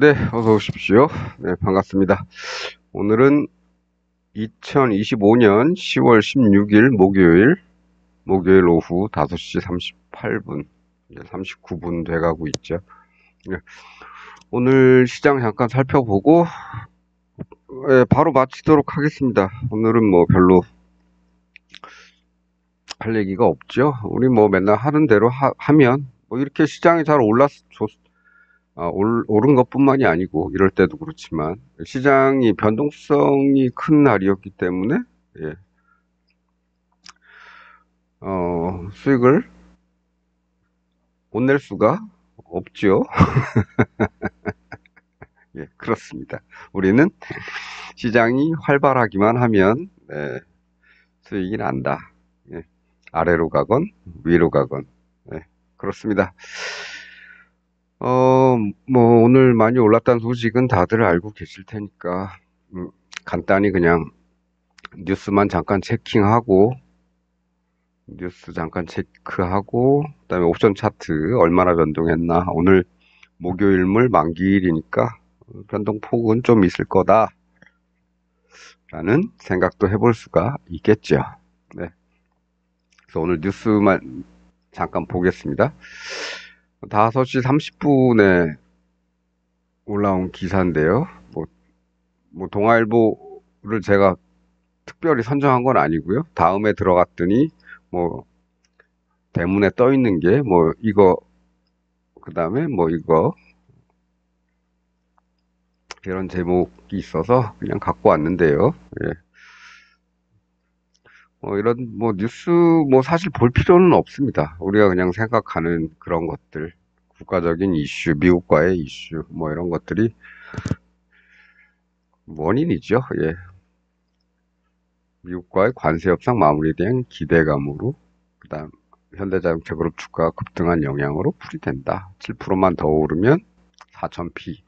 네, 어서 오십시오. 네, 반갑습니다. 오늘은 2025년 10월 16일 목요일 오후 5시 38분, 39분 돼가고 있죠. 네, 오늘 시장 잠깐 살펴보고, 바로 마치도록 하겠습니다. 오늘은 뭐 별로 할 얘기가 없죠. 우리 뭐 맨날 하는 대로 하면, 뭐 이렇게 시장이 잘 오른 것뿐만이 아니고, 이럴 때도 그렇지만, 시장이 변동성이 큰 날이었기 때문에, 예, 수익을 못 낼 수가 없죠. 예, 그렇습니다. 우리는 시장이 활발하기만 하면, 수익이 난다. 예, 아래로 가건, 위로 가건. 예, 그렇습니다. 뭐, 오늘 많이 올랐다는 소식은 다들 알고 계실 테니까, 간단히 그냥 뉴스만 잠깐 체킹하고, 뉴스 잠깐 체크하고, 그다음에 옵션 차트 얼마나 변동했나. 오늘 목요일물 만기일이니까 변동폭은 좀 있을 거다라는 생각도 해볼 수가 있겠죠. 네. 그래서 오늘 뉴스만 잠깐 보겠습니다. 5시 30분에 올라온 기사인데요. 뭐 동아일보를 제가 특별히 선정한 건 아니고요. 다음에 들어갔더니 뭐 대문에 떠 있는 게 뭐 이거 그다음에 뭐 이거 이런 제목이 있어서 그냥 갖고 왔는데요. 예. 이런 뭐 뉴스 뭐 사실 볼 필요는 없습니다. 우리가 그냥 생각하는 그런 것들, 국가적인 이슈, 미국과의 이슈, 뭐 이런 것들이 원인이죠. 예. 미국과의 관세 협상 마무리된 기대감으로, 그다음 현대자동차 그룹 주가가 급등한 영향으로 풀이된다. 7%만 더 오르면 4,000p.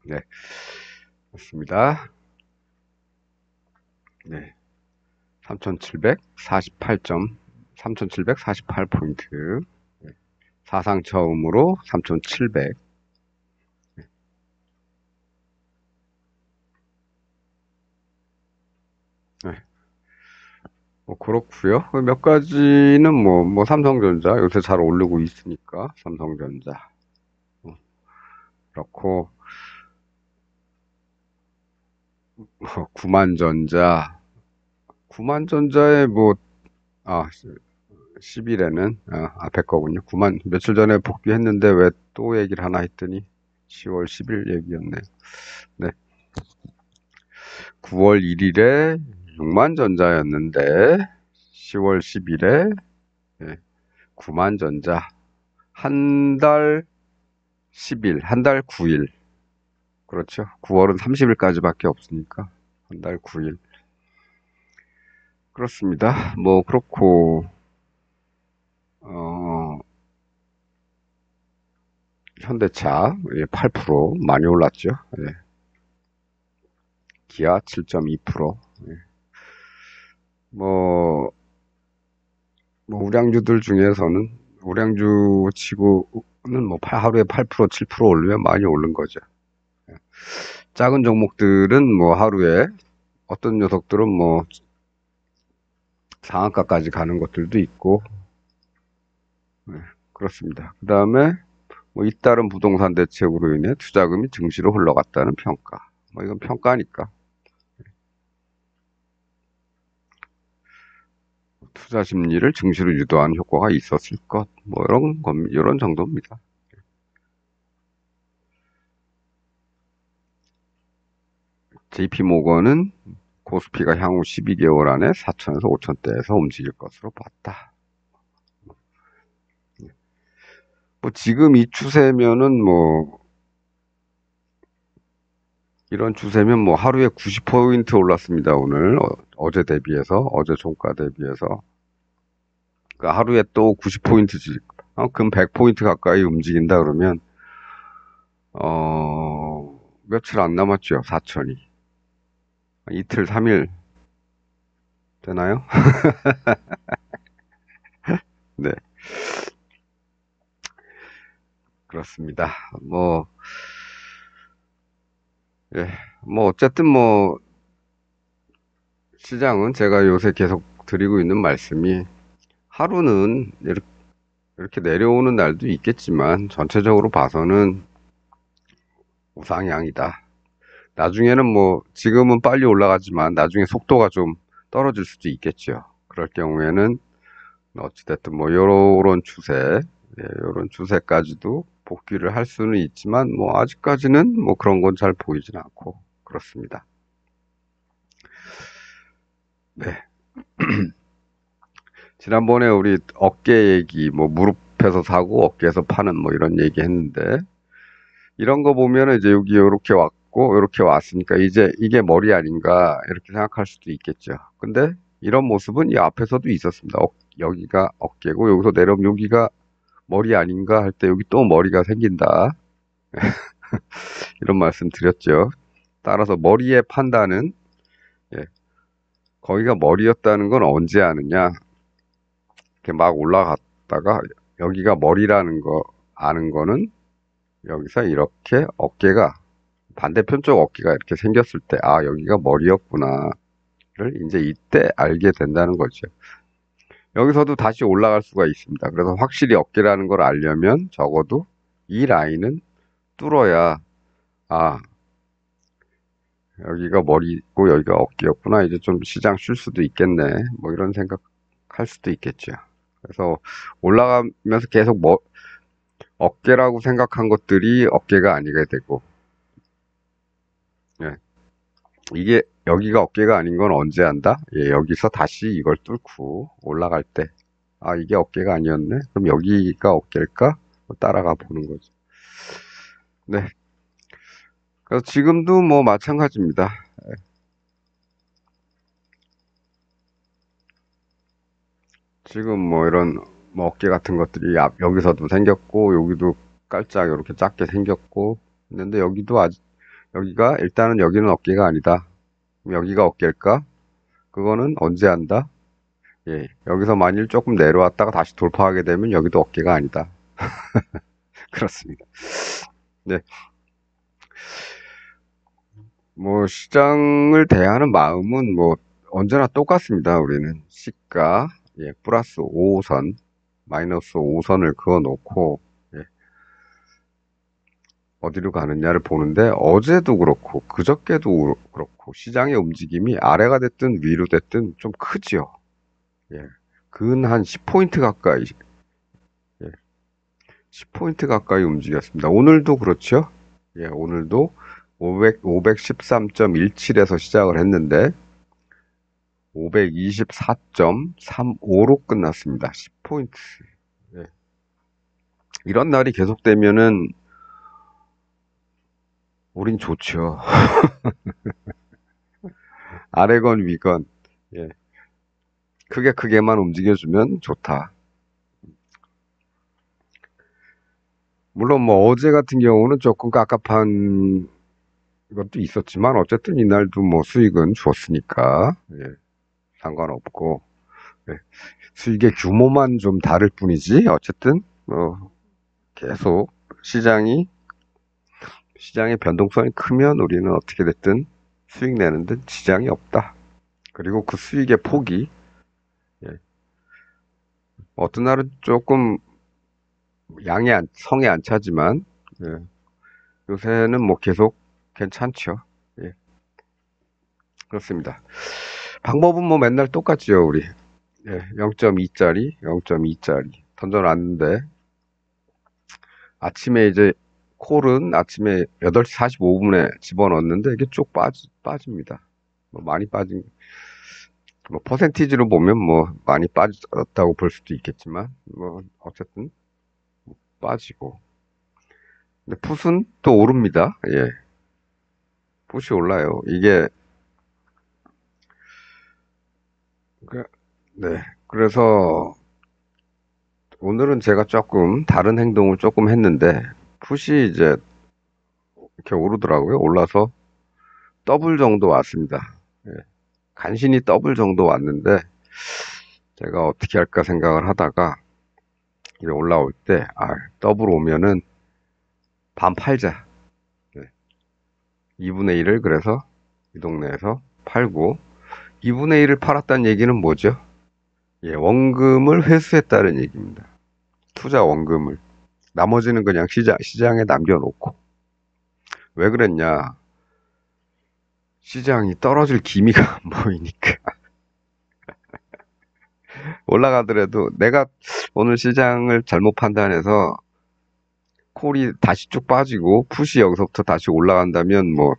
네, 그렇습니다. 네, 3,748포인트. 사상 처음으로 3,700. 네, 뭐 그렇고요. 몇 가지는 뭐 삼성전자 요새 잘 오르고 있으니까 삼성전자 그렇고 구만전자에 뭐 아, 10일에는 앞에 거군요. 며칠 전에 복귀했는데 왜 또 얘기를 하나 했더니 10월 10일 얘기였네요. 네. 9월 1일에 6만전자였는데 10월 10일에 9만전자 한 달 10일, 한 달 9일. 그렇죠. 9월은 30일까지밖에 없으니까 한 달 9일. 그렇습니다. 뭐 그렇고 어, 현대차 8% 많이 올랐죠. 예. 기아 7.2%. 예. 뭐, 뭐 우량주들 중에서는 우량주 치고는 뭐 하루에 8%, 7% 오르면 많이 오른 거죠. 예. 작은 종목들은 뭐 하루에 어떤 녀석들은 뭐 상한가까지 가는 것들도 있고, 네, 그렇습니다. 그 다음에 뭐 잇따른 부동산 대책으로 인해 투자금이 증시로 흘러갔다는 평가. 뭐 이건 평가니까. 투자 심리를 증시로 유도하는 효과가 있었을 것. 뭐 이런 정도입니다. JP모건은 코스피가 향후 12개월 안에 4천에서 5천대에서 움직일 것으로 봤다. 뭐 지금 이 추세면은 뭐 이런 추세면 뭐 하루에 90포인트 올랐습니다. 오늘 어제 대비해서 어제 종가 대비해서 그러니까 하루에 또 90포인트지 금 100포인트 가까이 움직인다 그러면 며칠 안 남았죠. 4천이 이틀 3일 되나요? 네, 그렇습니다. 뭐 예, 뭐 어쨌든 뭐 시장은 제가 요새 계속 드리고 있는 말씀이 하루는 이렇게 내려오는 날도 있겠지만 전체적으로 봐서는 우상향이다. 나중에는 뭐 지금은 빨리 올라가지만 나중에 속도가 좀 떨어질 수도 있겠죠. 그럴 경우에는 어찌됐든 뭐 요런 추세, 요런 추세까지도 복귀를 할 수는 있지만 뭐 아직까지는 뭐 그런 건 잘 보이진 않고 그렇습니다. 네. 지난번에 우리 어깨 얘기, 뭐 무릎에서 사고 어깨에서 파는 뭐 이런 얘기 했는데 이런 거 보면은 이제 여기 요렇게 왔고 요렇게 왔으니까 이제 이게 머리 아닌가 이렇게 생각할 수도 있겠죠. 근데 이런 모습은 이 앞에서도 있었습니다. 여기가 어깨고 여기서 내려오면 여기가 머리 아닌가 할 때 여기 또 머리가 생긴다. 이런 말씀 드렸죠. 따라서 머리의 판단은 예, 거기가 머리였다는 건 언제 아느냐? 이렇게 막 올라갔다가 여기가 머리라는 거 아는 거는 여기서 이렇게 어깨가 반대편 쪽 어깨가 이렇게 생겼을 때, 아, 여기가 머리였구나를 이제 이때 알게 된다는 거죠. 여기서도 다시 올라갈 수가 있습니다. 그래서 확실히 어깨라는 걸 알려면 적어도 이 라인은 뚫어야, 아, 여기가 머리고 여기가 어깨였구나. 이제 좀 시장 쉴 수도 있겠네. 뭐 이런 생각할 수도 있겠죠. 그래서 올라가면서 계속 어깨라고 생각한 것들이 어깨가 아니게 되고, 예. 이게 여기가 어깨가 아닌 건 언제 한다? 예, 여기서 다시 이걸 뚫고 올라갈 때, 아, 이게 어깨가 아니었네? 그럼 여기가 어깨일까? 뭐 따라가 보는 거죠. 네. 그래서 지금도 뭐 마찬가지입니다. 지금 뭐 이런 뭐 어깨 같은 것들이 여기서도 생겼고, 여기도 깔짝 이렇게 작게 생겼고, 근데 여기도 아직, 여기가, 일단은 여기는 어깨가 아니다. 그럼 여기가 어깨일까? 그거는 언제 한다? 예, 여기서 만일 조금 내려왔다가 다시 돌파하게 되면 여기도 어깨가 아니다. 그렇습니다. 네, 뭐 시장을 대하는 마음은 뭐 언제나 똑같습니다. 우리는 시가 예, 플러스 5선, 마이너스 5선을 그어 놓고 예, 어디로 가느냐를 보는데 어제도 그렇고 그저께도 그렇고 시장의 움직임이 아래가 됐든 위로 됐든 좀 크지요. 예, 근 한 10포인트 가까이 예, 10포인트 가까이 움직였습니다. 오늘도 그렇죠. 예, 오늘도 513.17에서 시작을 했는데 524.35로 끝났습니다. 10포인트. 예. 이런 날이 계속되면은 우린 좋죠. 아래건 위건 예. 크게만 움직여주면 좋다. 물론 뭐 어제 같은 경우는 조금 깝깝한 것도 있었지만 어쨌든 이날도 뭐 수익은 좋았으니까 예, 상관없고 예, 수익의 규모만 좀 다를 뿐이지 어쨌든 계속 시장의 변동성이 크면 우리는 어떻게 됐든 수익 내는 데 지장이 없다. 그리고 그 수익의 폭이 예, 어떤 날은 조금 성에 안 차지만 예, 요새는 뭐 계속 괜찮죠. 예, 그렇습니다. 방법은 뭐 맨날 똑같죠, 우리. 예, 0.2짜리, 0.2짜리 던져놨는데 아침에 이제 콜은 아침에 8시 45분에 집어넣었는데 이게 쭉 빠집니다. 뭐 많이 빠진, 뭐 퍼센티지로 보면 뭐 많이 빠졌다고 볼 수도 있겠지만 뭐 어쨌든 빠지고. 근데 풋은 또 오릅니다. 예, 풋이 올라요. 이게 그- 네. 그래서 오늘은 제가 조금 다른 행동을 조금 했는데 풋이 이제 이렇게 오르더라고요. 올라서 더블 정도 왔습니다. 예, 간신히 더블 정도 왔는데 제가 어떻게 할까 생각을 하다가 이게 올라올 때 더블 오면은 반 팔자. 예, 2분의 1을 그래서 이 동네에서 팔고 2분의 1을 팔았다는 얘기는 뭐죠? 예, 원금을 회수했다는 얘기입니다. 투자 원금을. 나머지는 그냥 시장에 남겨놓고. 왜 그랬냐? 시장이 떨어질 기미가 안 보이니까. 올라가더라도 내가 오늘 시장을 잘못 판단해서 콜이 다시 쭉 빠지고 풋이 여기서부터 다시 올라간다면 뭐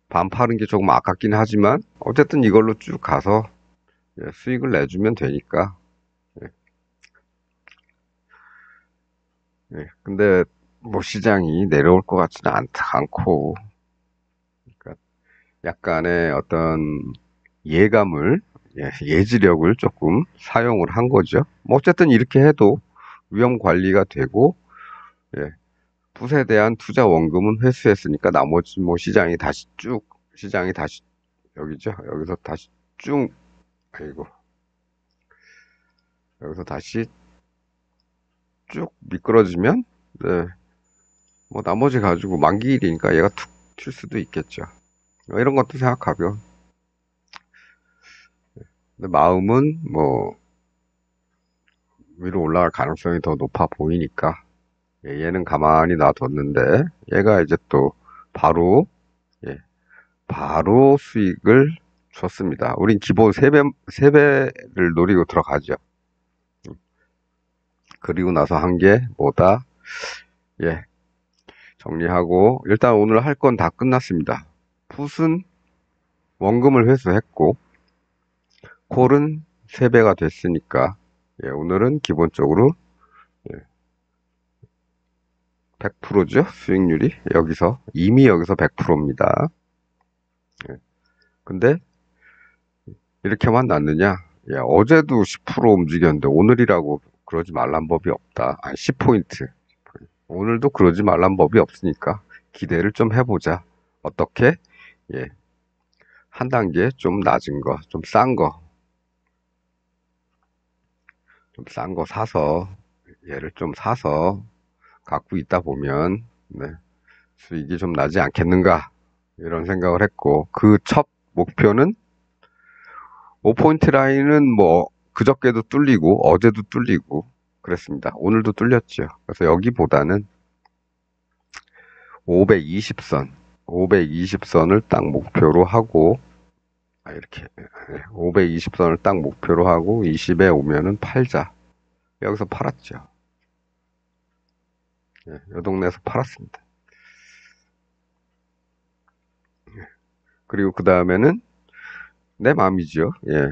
반파는 게 조금 아깝긴 하지만 어쨌든 이걸로 쭉 가서 예, 수익을 내주면 되니까. 예, 예. 근데 뭐 시장이 내려올 것 같지는 않고 그러니까 약간의 어떤 예감을 예지력을 조금 사용을 한 거죠. 뭐 어쨌든 이렇게 해도 위험 관리가 되고 예, 풋에 대한 투자 원금은 회수했으니까 나머지 뭐 시장이 다시 여기죠. 여기서 다시 쭉 아이고 여기서 다시 쭉 미끄러지면 네, 뭐 나머지 가지고 만기일이니까 얘가 툭 튈 수도 있겠죠. 뭐 이런 것도 생각하고요. 근데 마음은 뭐 위로 올라갈 가능성이 더 높아 보이니까 얘는 가만히 놔뒀는데 얘가 이제 또 바로 예, 바로 수익을 줬습니다. 우린 기본 3배를 노리고 들어가죠. 그리고 나서 한 게 뭐다? 예, 정리하고 일단 오늘 할 건 다 끝났습니다. 풋은 원금을 회수했고 콜은 3배가 됐으니까 예, 오늘은 기본적으로 100%죠. 수익률이 이미 여기서 100%입니다. 근데 이렇게만 났느냐? 야, 어제도 10% 움직였는데 오늘이라고 그러지 말란 법이 없다. 아니, 10포인트. 오늘도 그러지 말란 법이 없으니까 기대를 좀 해보자. 어떻게? 예, 한 단계 좀 낮은 거, 좀 싼 거 사서 얘를 좀 사서 갖고 있다 보면 네, 수익이 좀 나지 않겠는가 이런 생각을 했고 그 첫 목표는 5포인트 라인은 뭐 그저께도 뚫리고 어제도 뚫리고 그랬습니다. 오늘도 뚫렸죠. 그래서 여기보다는 520선, 520선을 딱 목표로 하고 이렇게 520선을 딱 목표로 하고 20에 오면은 팔자. 여기서 팔았죠. 예, 이 동네에서 팔았습니다. 그리고 그 다음에는 내 맘이죠. 예,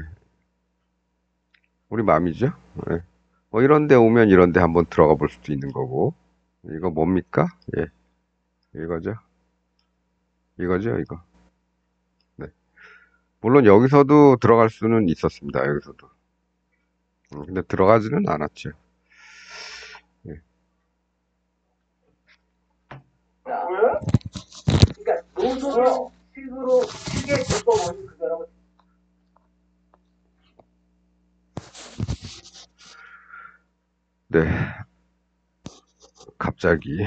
우리 맘이죠. 예. 뭐 이런 데 오면 이런 데 한번 들어가 볼 수도 있는 거고. 이거 뭡니까? 예, 이거죠. 이거죠, 이거. 네. 물론 여기서도 들어갈 수는 있었습니다. 여기서도. 근데 들어가지는 않았죠. 예. 그러니까 노선을 식으로 크게 겪어보니 그거라고. 네, 갑자기.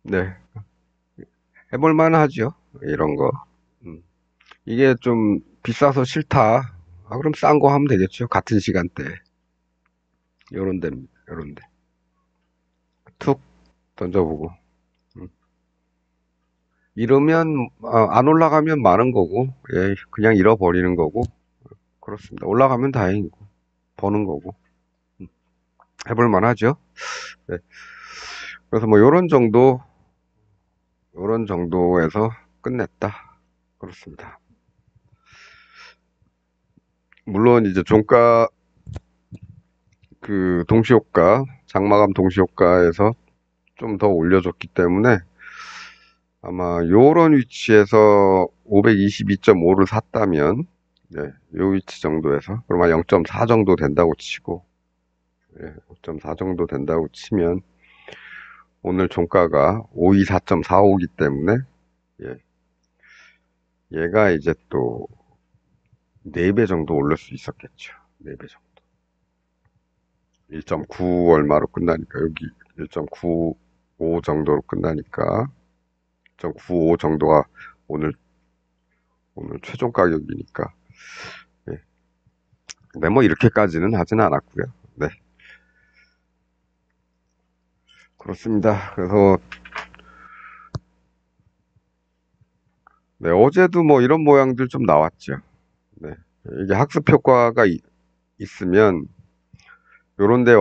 네, 해볼만 하죠. 이런 거. 음. 이게 좀 비싸서 싫다. 그럼 싼 거 하면 되겠죠. 같은 시간대. 요런 데입니다. 요런 데. 툭 던져보고. 음. 이러면, 안 올라가면 많은 거고, 예, 그냥 잃어버리는 거고, 그렇습니다. 올라가면 다행이고, 버는 거고. 음. 해볼만 하죠. 네. 그래서 뭐 요런 정도에서 끝냈다. 그렇습니다. 물론 이제 종가 그 동시효과, 장마감 동시효과에서 좀 더 올려줬기 때문에 아마 요런 위치에서 522.5를 샀다면 네, 요 위치 정도에서 그러면 0.4 정도 된다고 치고 0.4 정도 된다고 치면 오늘 종가가 524.45이기 때문에 예, 얘가 이제 또 4배 정도 오를 수 있었겠죠. 4배 정도. 1.9 얼마로 끝나니까 여기 1.9 5 정도로 끝나니까 1.95 정도가 오늘 최종 가격이니까. 예. 네, 뭐 이렇게까지는 하진 않았고요. 네, 그렇습니다. 그래서 네, 어제도 뭐 이런 모양들 좀 나왔죠. 네, 이게 학습 효과가 있으면 요런데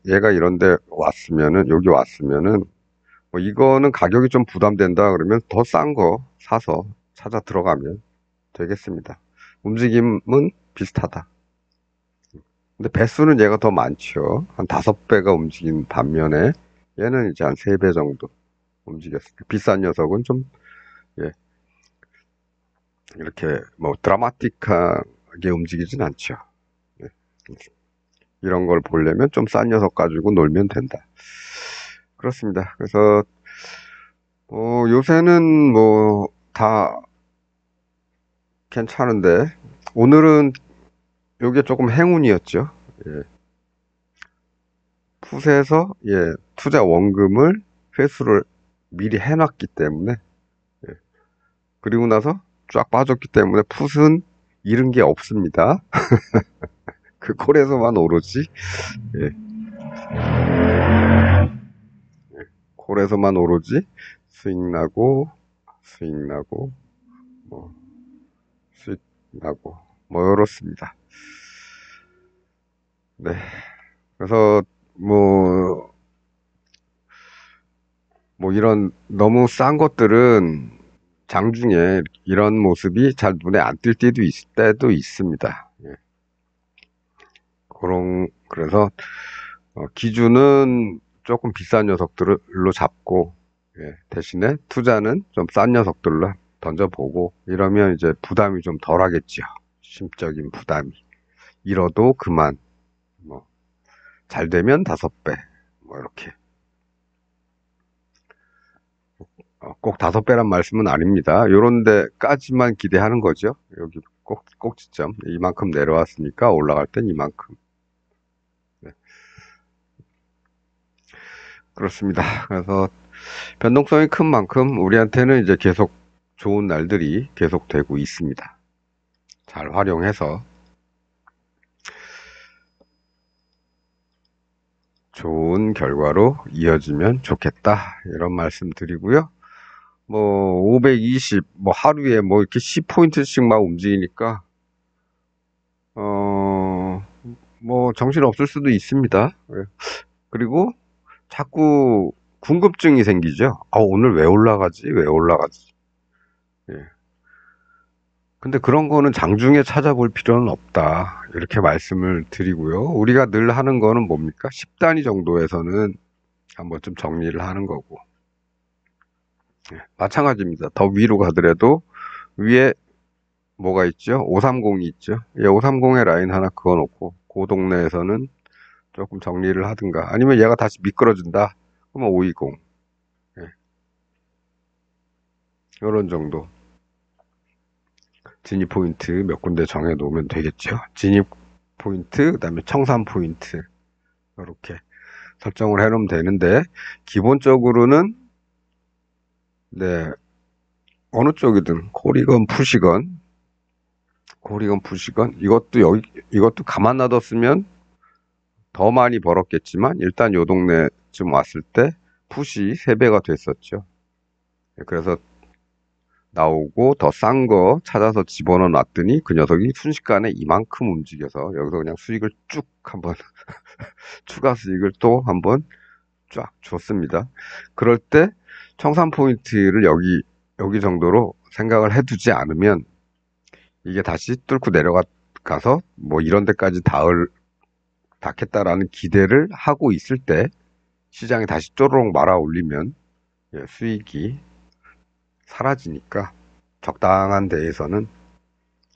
얘가 이런데 왔으면은 여기 왔으면은 뭐 이거는 가격이 좀 부담된다 그러면 더 싼 거 사서 찾아 들어가면 되겠습니다. 움직임은 비슷하다. 근데 배수는 얘가 더 많죠. 한 5배가 움직인 반면에 얘는 이제 한 3배 정도 움직였습니다. 비싼 녀석은 좀, 예, 이렇게 뭐 드라마틱하게 움직이진 않죠. 예, 이런 걸 보려면 좀 싼 녀석 가지고 놀면 된다. 그렇습니다. 그래서 요새는 뭐 다 괜찮은데 오늘은 요게 조금 행운이었죠. 예, 풋에서 투자 원금을 회수를 미리 해놨기 때문에, 예, 그리고 나서 쫙 빠졌기 때문에 풋은 잃은 게 없습니다. 그 콜에서만 오로지, 예, 콜에서만 오로지 수익 나고 수익 나고 뭐 수익 나고 뭐 이렇습니다. 네, 그래서 뭐 이런 너무 싼 것들은 장중에 이런 모습이 잘 눈에 안 띌 때도 있습니다. 예. 그래서 기준은 조금 비싼 녀석들로 잡고, 예, 대신에 투자는 좀 싼 녀석들로 던져보고 이러면 이제 부담이 좀 덜하겠죠. 심적인 부담이. 잃어도 그만. 뭐 잘 되면 5배. 뭐 이렇게. 꼭 5배란 말씀은 아닙니다. 요런 데까지만 기대하는 거죠. 여기 꼭지점. 이만큼 내려왔으니까 올라갈 땐 이만큼. 네, 그렇습니다. 그래서 변동성이 큰 만큼 우리한테는 이제 계속 좋은 날들이 계속되고 있습니다. 잘 활용해서 좋은 결과로 이어지면 좋겠다. 이런 말씀 드리고요. 뭐, 520, 뭐, 하루에 뭐, 이렇게 10포인트씩 막 움직이니까, 어, 뭐, 정신 없을 수도 있습니다. 예. 그리고 자꾸 궁금증이 생기죠. 아, 오늘 왜 올라가지? 왜 올라가지? 예. 근데 그런 거는 장중에 찾아볼 필요는 없다. 이렇게 말씀을 드리고요. 우리가 늘 하는 거는 뭡니까? 10단위 정도에서는 한번 좀 정리를 하는 거고. 예, 마찬가지입니다. 더 위로 가더라도 위에 뭐가 있죠? 530이 있죠. 예, 530의 라인 하나 그어놓고 그 동네에서는 조금 정리를 하든가 아니면 얘가 다시 미끄러진다. 그러면 520. 예, 이런 정도. 진입 포인트 몇 군데 정해 놓으면 되겠죠. 진입 포인트, 그다음에 청산 포인트. 이렇게 설정을 해 놓으면 되는데 기본적으로는 네, 어느 쪽이든 콜이건 푸시건 이것도 가만 놔뒀으면 더 많이 벌었겠지만 일단 요 동네쯤 왔을 때 푸시 3배가 됐었죠. 네, 그래서 나오고 더 싼 거 찾아서 집어넣어 놨더니 그 녀석이 순식간에 이만큼 움직여서 여기서 그냥 수익을 쭉 한번 추가 수익을 또 한번 쫙 줬습니다. 그럴 때 청산 포인트를 여기 정도로 생각을 해두지 않으면 이게 다시 뚫고 내려가서 뭐 이런 데까지 닿겠다라는 기대를 하고 있을 때 시장이 다시 쪼르륵 말아 올리면 수익이 사라지니까 적당한 데에서는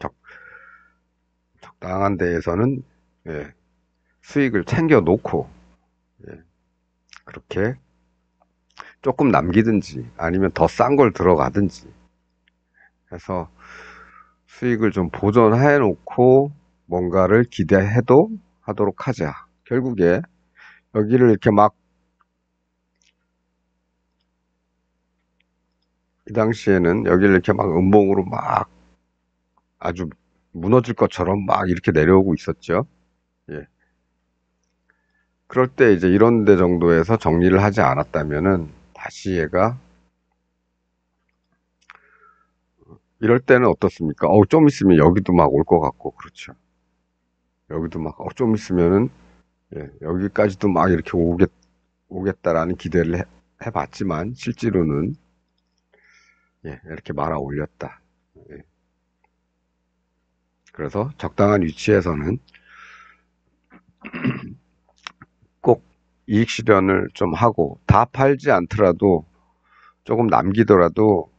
적, 적당한 데에서는 예, 수익을 챙겨 놓고 예, 그렇게 조금 남기든지 아니면 더 싼 걸 들어가든지 해서 수익을 좀 보존해 놓고 뭔가를 기대해도 하도록 하자. 결국에 여기를 이렇게 막 이 당시에는 여기를 이렇게 막 음봉으로 막 아주 무너질 것처럼 막 이렇게 내려오고 있었죠. 예. 그럴 때 이제 이런 데 정도에서 정리를 하지 않았다면은 다시 얘가 이럴 때는 어떻습니까? 좀 있으면 여기도 막 올 것 같고, 그렇죠. 여기도 막, 좀 있으면은, 예, 여기까지도 막 이렇게 오겠다라는 기대를 해봤지만, 실제로는, 예, 이렇게 말아 올렸다. 예. 그래서 적당한 위치에서는 꼭 이익 실현을 좀 하고, 다 팔지 않더라도 조금 남기더라도,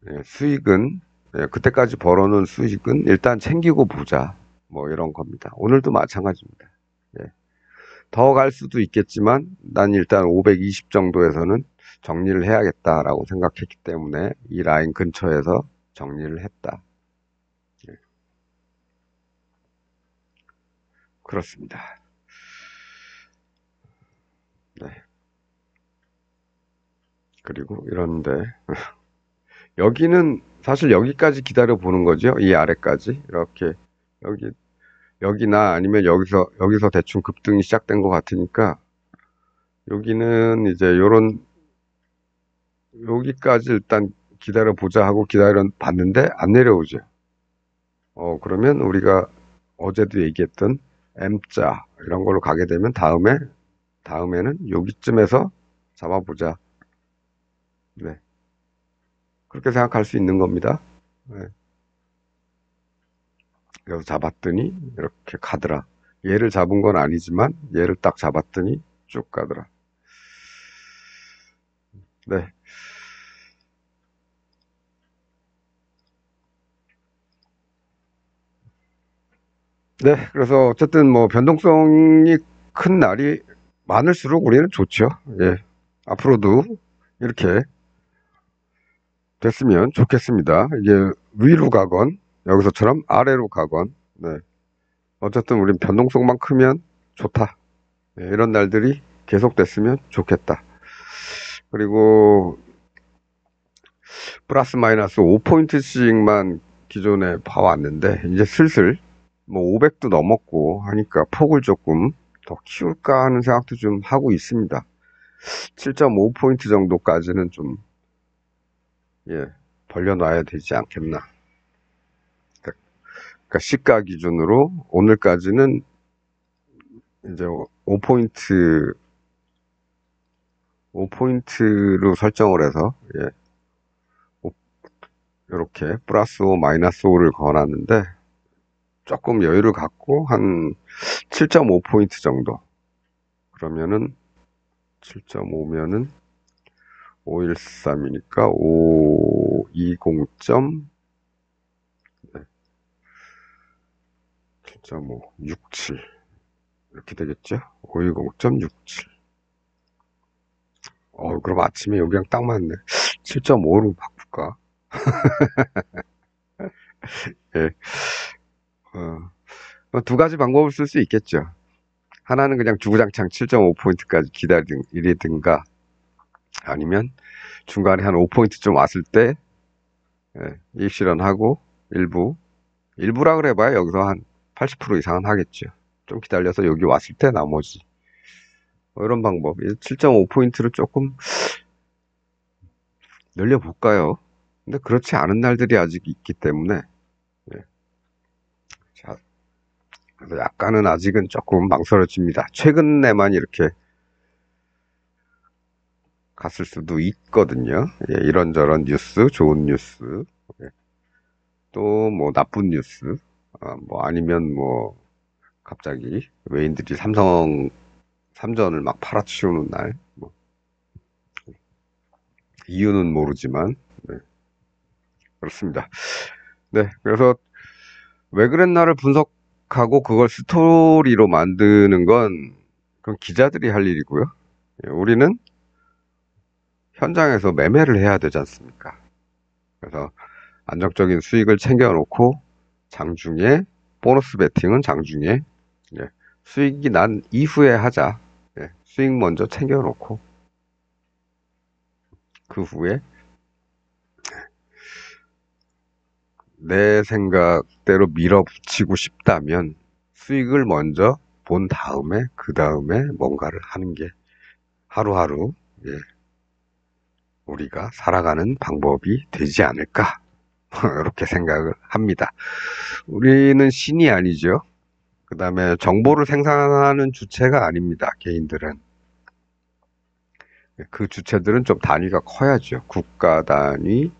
예, 수익은, 예, 그때까지 벌어놓은 수익은 일단 챙기고 보자. 뭐 이런 겁니다. 오늘도 마찬가지입니다. 예. 더 갈 수도 있겠지만 난 일단 520 정도에서는 정리를 해야겠다라고 생각했기 때문에 이 라인 근처에서 정리를 했다. 예, 그렇습니다. 네. 그리고 이런데 여기는 사실 여기까지 기다려 보는 거죠. 이 아래까지 이렇게 여기 여기나 아니면 여기서 대충 급등이 시작된 것 같으니까 여기는 이제 요런 여기까지 일단 기다려 보자 하고 기다려 봤는데 안 내려오죠. 그러면 우리가 어제도 얘기했던 M자 이런 걸로 가게 되면 다음에는 여기쯤에서 잡아보자. 네. 그렇게 생각할 수 있는 겁니다. 네. 그래서 잡았더니 이렇게 가더라. 얘를 잡은 건 아니지만 얘를 딱 잡았더니 쭉 가더라. 네. 네. 그래서 어쨌든 뭐 변동성이 큰 날이 많을수록 우리는 좋죠. 예. 앞으로도 이렇게 됐으면 좋겠습니다. 이게 위로 가건 여기서처럼 아래로 가건 네. 어쨌든 우린 변동성만 크면 좋다. 네, 이런 날들이 계속됐으면 좋겠다. 그리고 플러스 마이너스 5포인트씩만 기존에 봐왔는데 이제 슬슬 뭐 500도 넘었고 하니까 폭을 조금 더 키울까 하는 생각도 좀 하고 있습니다. 7.5포인트 정도까지는 좀 예, 벌려놔야 되지 않겠나. 그러니까 시가 기준으로 오늘까지는 이제 5포인트, 5포인트로 설정을 해서, 예, 이렇게 플러스 5, 마이너스 5를 걸어놨는데, 조금 여유를 갖고 한 7.5포인트 정도. 그러면은 7.5면은 513이니까 520점, 7.5, 67. 이렇게 되겠죠? 520.67. 그럼 아침에 여기랑 딱 맞네. 7.5로 바꿀까? 예, 두 가지 방법을 쓸 수 있겠죠. 하나는 그냥 주구장창 7.5포인트까지 기다리든가 아니면 중간에 한 5포인트 좀 왔을 때 예, 이익 실현하고 일부라 그래봐야 여기서 한 80% 이상은 하겠죠. 좀 기다려서 여기 왔을 때 나머지 이런 방법 7.5포인트를 조금 늘려볼까요? 근데 그렇지 않은 날들이 아직 있기 때문에 예, 자, 그래서 약간은 아직은 조금 망설여집니다. 최근에만 이렇게 갔을 수도 있거든요. 예, 이런저런 뉴스, 좋은 뉴스, 예, 또 뭐 나쁜 뉴스, 뭐 아니면 뭐 갑자기 외인들이 삼성 삼전을 막 팔아치우는 날, 뭐 이유는 모르지만 네, 그렇습니다. 네, 그래서 왜 그랬나를 분석하고 그걸 스토리로 만드는 건 그건 기자들이 할 일이고요. 예, 우리는 현장에서 매매를 해야 되지 않습니까? 그래서 안정적인 수익을 챙겨놓고 장중에 보너스 베팅은 장중에 예, 수익이 난 이후에 하자. 예, 수익 먼저 챙겨놓고 그 후에 내 생각대로 밀어붙이고 싶다면 수익을 먼저 본 다음에 그 다음에 뭔가를 하는 게 하루하루 예, 우리가 살아가는 방법이 되지 않을까 이렇게 생각을 합니다. 우리는 신이 아니죠. 그 다음에 정보를 생산하는 주체가 아닙니다. 개인들은. 그 주체들은 좀 단위가 커야죠. 국가 단위,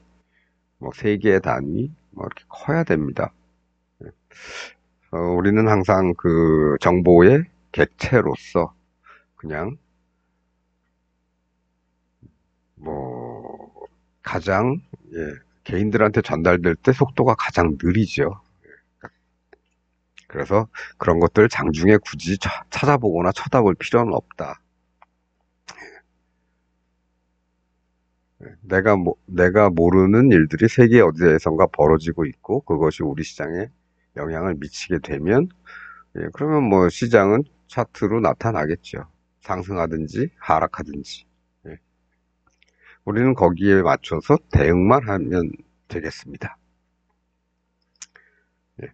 뭐 세계 단위, 뭐 이렇게 커야 됩니다. 우리는 항상 그 정보의 객체로서 그냥 뭐 가장 예, 개인들한테 전달될 때 속도가 가장 느리죠. 그래서 그런 것들 장중에 굳이 찾아보거나 쳐다볼 필요는 없다. 내가 모르는 일들이 세계 어디에선가 벌어지고 있고 그것이 우리 시장에 영향을 미치게 되면 예, 그러면 뭐 시장은 차트로 나타나겠죠. 상승하든지 하락하든지. 예. 우리는 거기에 맞춰서 대응만 하면 되겠습니다. 예.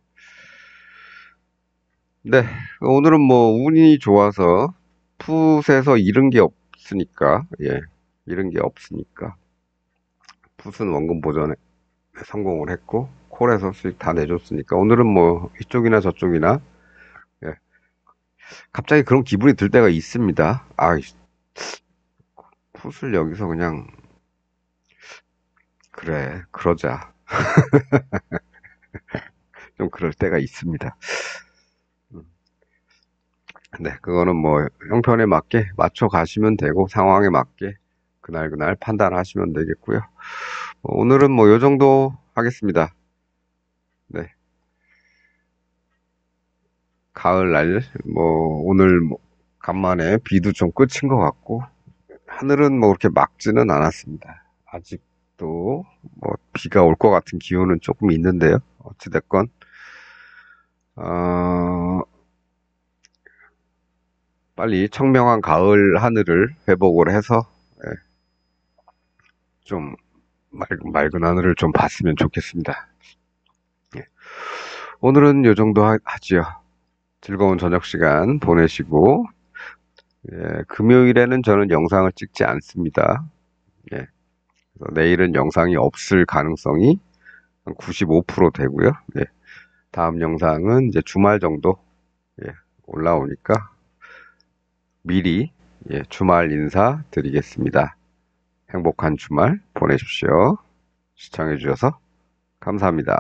네, 오늘은 뭐 운이 좋아서 풋에서 잃은 게 없으니까, 예, 잃은 게 없으니까 풋은 원금 보전에 성공을 했고 콜에서 수익 다 내줬으니까 오늘은 뭐 이쪽이나 저쪽이나 예, 갑자기 그런 기분이 들 때가 있습니다. 아, 풋을 여기서 그냥 그래 그러자 좀 그럴 때가 있습니다. 네, 그거는 뭐 형편에 맞게 맞춰 가시면 되고 상황에 맞게 그날 판단하시면 되겠고요. 오늘은 뭐 요 정도 하겠습니다. 네, 가을날 뭐 오늘 뭐 간만에 비도 좀 그친 것 같고 하늘은 뭐 그렇게 맑지는 않았습니다. 아직도 뭐 비가 올 것 같은 기온은 조금 있는데요. 어찌됐건 어, 빨리 청명한 가을 하늘을 회복을 해서 예, 좀 맑은 하늘을 좀 봤으면 좋겠습니다. 예, 오늘은 요 정도 하지요. 즐거운 저녁 시간 보내시고 예, 금요일에는 저는 영상을 찍지 않습니다. 예, 그래서 내일은 영상이 없을 가능성이 한 95% 되고요. 예, 다음 영상은 이제 주말 정도 예, 올라오니까 미리 예, 주말 인사 드리겠습니다. 행복한 주말 보내십시오. 시청해 주셔서 감사합니다.